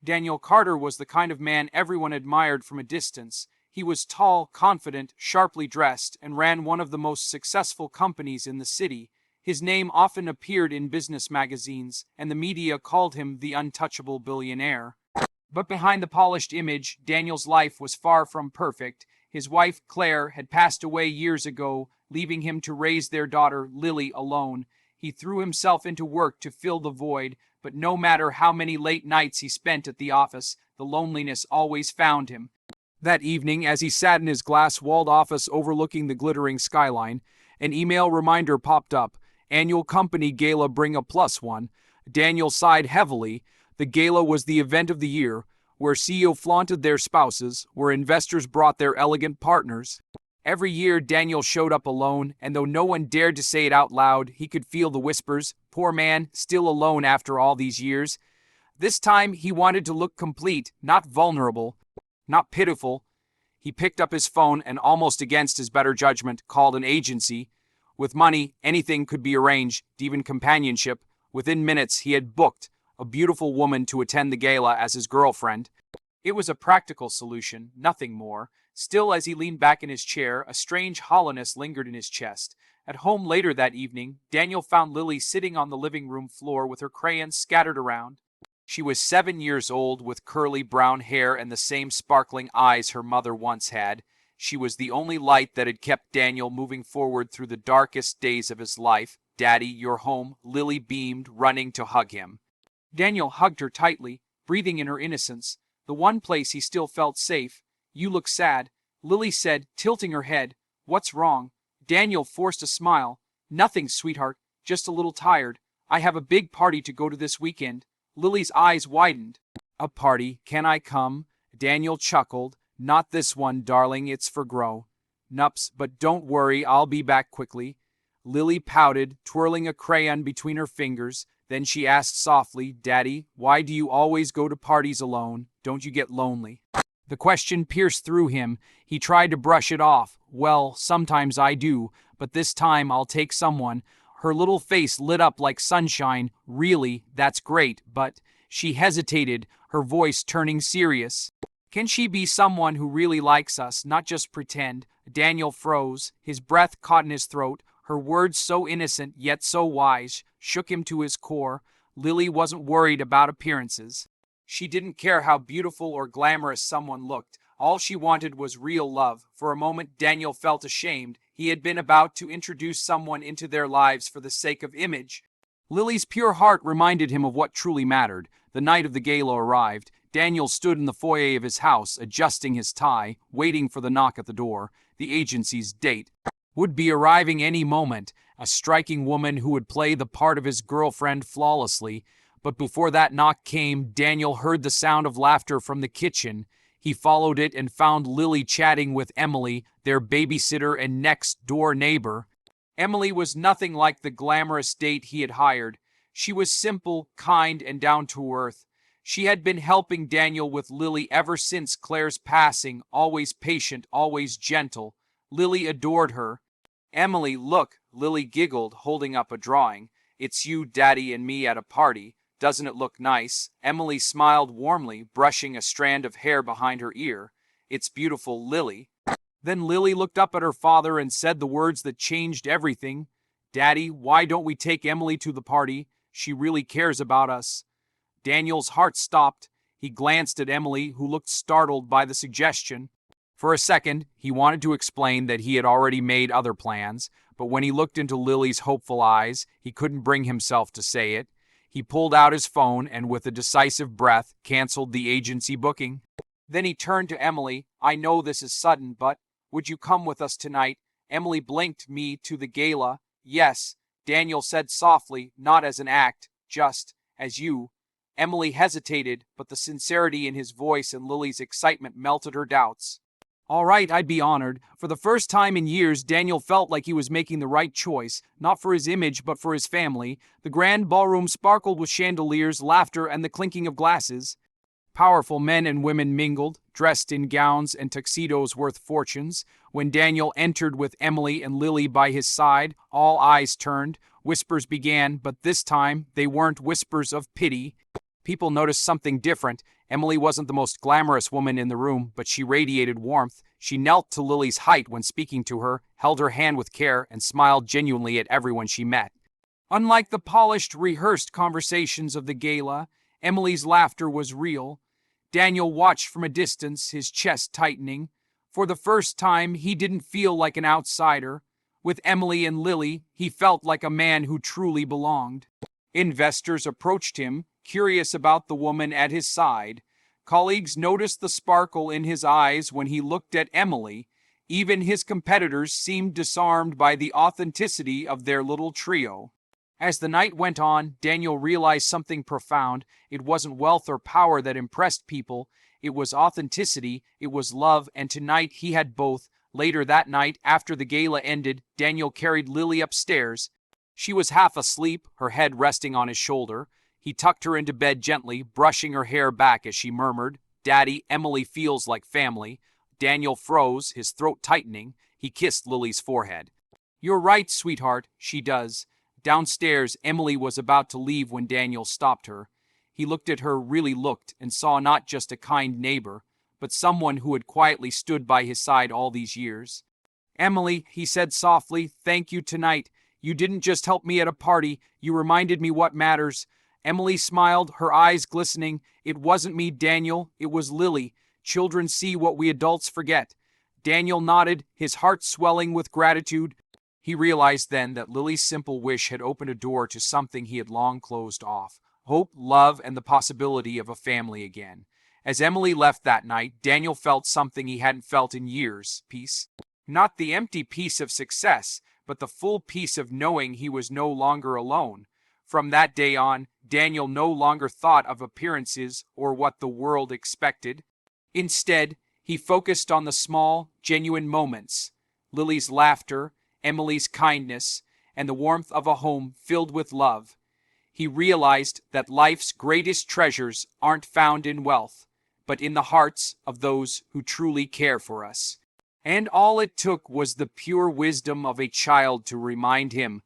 Daniel Carter was the kind of man everyone admired from a distance. He was tall, confident, sharply dressed, and ran one of the most successful companies in the city. His name often appeared in business magazines, and the media called him the untouchable billionaire. But behind the polished image, Daniel's life was far from perfect. His wife, Claire, had passed away years ago, leaving him to raise their daughter, Lily, alone. He threw himself into work to fill the void, but no matter how many late nights he spent at the office, the loneliness always found him. That evening, as he sat in his glass-walled office overlooking the glittering skyline, an email reminder popped up. Annual company gala, bring a +1. Daniel sighed heavily. The gala was the event of the year, where CEOs flaunted their spouses, where investors brought their elegant partners. Every year, Daniel showed up alone, and though no one dared to say it out loud, he could feel the whispers. Poor man, still alone after all these years. This time, he wanted to look complete, not vulnerable, not pitiful. He picked up his phone and, almost against his better judgment, called an agency. With money, anything could be arranged, even companionship. Within minutes, he had booked a beautiful woman to attend the gala as his girlfriend. It was a practical solution, nothing more. Still, as he leaned back in his chair, a strange hollowness lingered in his chest. At home later that evening, Daniel found Lily sitting on the living room floor with her crayons scattered around. She was 7 years old, with curly brown hair and the same sparkling eyes her mother once had. She was the only light that had kept Daniel moving forward through the darkest days of his life. "Daddy, you're home," Lily beamed, running to hug him. Daniel hugged her tightly, breathing in her innocence, the one place he still felt safe. "You look sad," Lily said, tilting her head. "What's wrong?" Daniel forced a smile. "Nothing, sweetheart, just a little tired. I have a big party to go to this weekend." Lily's eyes widened. "A party? Can I come?" Daniel chuckled. "Not this one, darling, it's for grown-ups, but don't worry, I'll be back quickly." Lily pouted, twirling a crayon between her fingers. Then she asked softly, "Daddy, why do you always go to parties alone? Don't you get lonely?" The question pierced through him. He tried to brush it off. "Well, sometimes I do, but this time I'll take someone." Her little face lit up like sunshine. "Really, that's great, but—" She hesitated, her voice turning serious. "Can she be someone who really likes us, not just pretend?" Daniel froze. His breath caught in his throat. Her words, so innocent yet so wise, shook him to his core. Lily wasn't worried about appearances. She didn't care how beautiful or glamorous someone looked. All she wanted was real love. For a moment, Daniel felt ashamed. He had been about to introduce someone into their lives for the sake of image. Lily's pure heart reminded him of what truly mattered. The night of the gala arrived. Daniel stood in the foyer of his house, adjusting his tie, waiting for the knock at the door. The agency's date would be arriving any moment, a striking woman who would play the part of his girlfriend flawlessly. But before that knock came, Daniel heard the sound of laughter from the kitchen. He followed it and found Lily chatting with Emily, their babysitter and next-door neighbor. Emily was nothing like the glamorous date he had hired. She was simple, kind, and down-to-earth. She had been helping Daniel with Lily ever since Claire's passing, always patient, always gentle. Lily adored her. "Emily, look," Lily giggled, holding up a drawing. "It's you, Daddy, and me at a party. Doesn't it look nice?" Emily smiled warmly, brushing a strand of hair behind her ear. "It's beautiful, Lily." Then Lily looked up at her father and said the words that changed everything. "Daddy, why don't we take Emily to the party? She really cares about us." Daniel's heart stopped. He glanced at Emily, who looked startled by the suggestion. For a second, he wanted to explain that he had already made other plans, but when he looked into Lily's hopeful eyes, he couldn't bring himself to say it. He pulled out his phone and, with a decisive breath, canceled the agency booking. Then he turned to Emily. "I know this is sudden, but would you come with us tonight?" Emily blinked. "Me to the gala?" "Yes," Daniel said softly, "not as an act, just as you." Emily hesitated, but the sincerity in his voice and Lily's excitement melted her doubts. "All right, I'd be honored." For the first time in years, Daniel felt like he was making the right choice, not for his image, but for his family. The grand ballroom sparkled with chandeliers, laughter, and the clinking of glasses. Powerful men and women mingled, dressed in gowns and tuxedos worth fortunes. When Daniel entered with Emily and Lily by his side, all eyes turned. Whispers began, but this time they weren't whispers of pity. People noticed something different. Emily wasn't the most glamorous woman in the room, but she radiated warmth. She knelt to Lily's height when speaking to her, held her hand with care, and smiled genuinely at everyone she met. Unlike the polished, rehearsed conversations of the gala, Emily's laughter was real. Daniel watched from a distance, his chest tightening. For the first time, he didn't feel like an outsider. With Emily and Lily, he felt like a man who truly belonged. Investors approached him, curious about the woman at his side. Colleagues noticed the sparkle in his eyes when he looked at Emily. Even his competitors seemed disarmed by the authenticity of their little trio. As the night went on, Daniel realized something profound. It wasn't wealth or power that impressed people. It was authenticity, it was love, and tonight he had both. Later that night, after the gala ended, Daniel carried Lily upstairs. She was half asleep, her head resting on his shoulder. He tucked her into bed gently, brushing her hair back as she murmured, "Daddy, Emily feels like family." Daniel froze, his throat tightening. He kissed Lily's forehead. "You're right, sweetheart, she does." Downstairs, Emily was about to leave when Daniel stopped her. He looked at her, really looked, and saw not just a kind neighbor, but someone who had quietly stood by his side all these years. "Emily," he said softly, "thank you tonight. You didn't just help me at a party, you reminded me what matters." Emily smiled, her eyes glistening. "It wasn't me, Daniel, it was Lily. Children see what we adults forget." Daniel nodded, his heart swelling with gratitude. He realized then that Lily's simple wish had opened a door to something he had long closed off: hope, love, and the possibility of a family again. As Emily left that night, Daniel felt something he hadn't felt in years: peace. Not the empty peace of success, but the full peace of knowing he was no longer alone. From that day on, Daniel no longer thought of appearances or what the world expected. Instead, he focused on the small, genuine moments: Lily's laughter, Emily's kindness, and the warmth of a home filled with love. He realized that life's greatest treasures aren't found in wealth, but in the hearts of those who truly care for us. And all it took was the pure wisdom of a child to remind him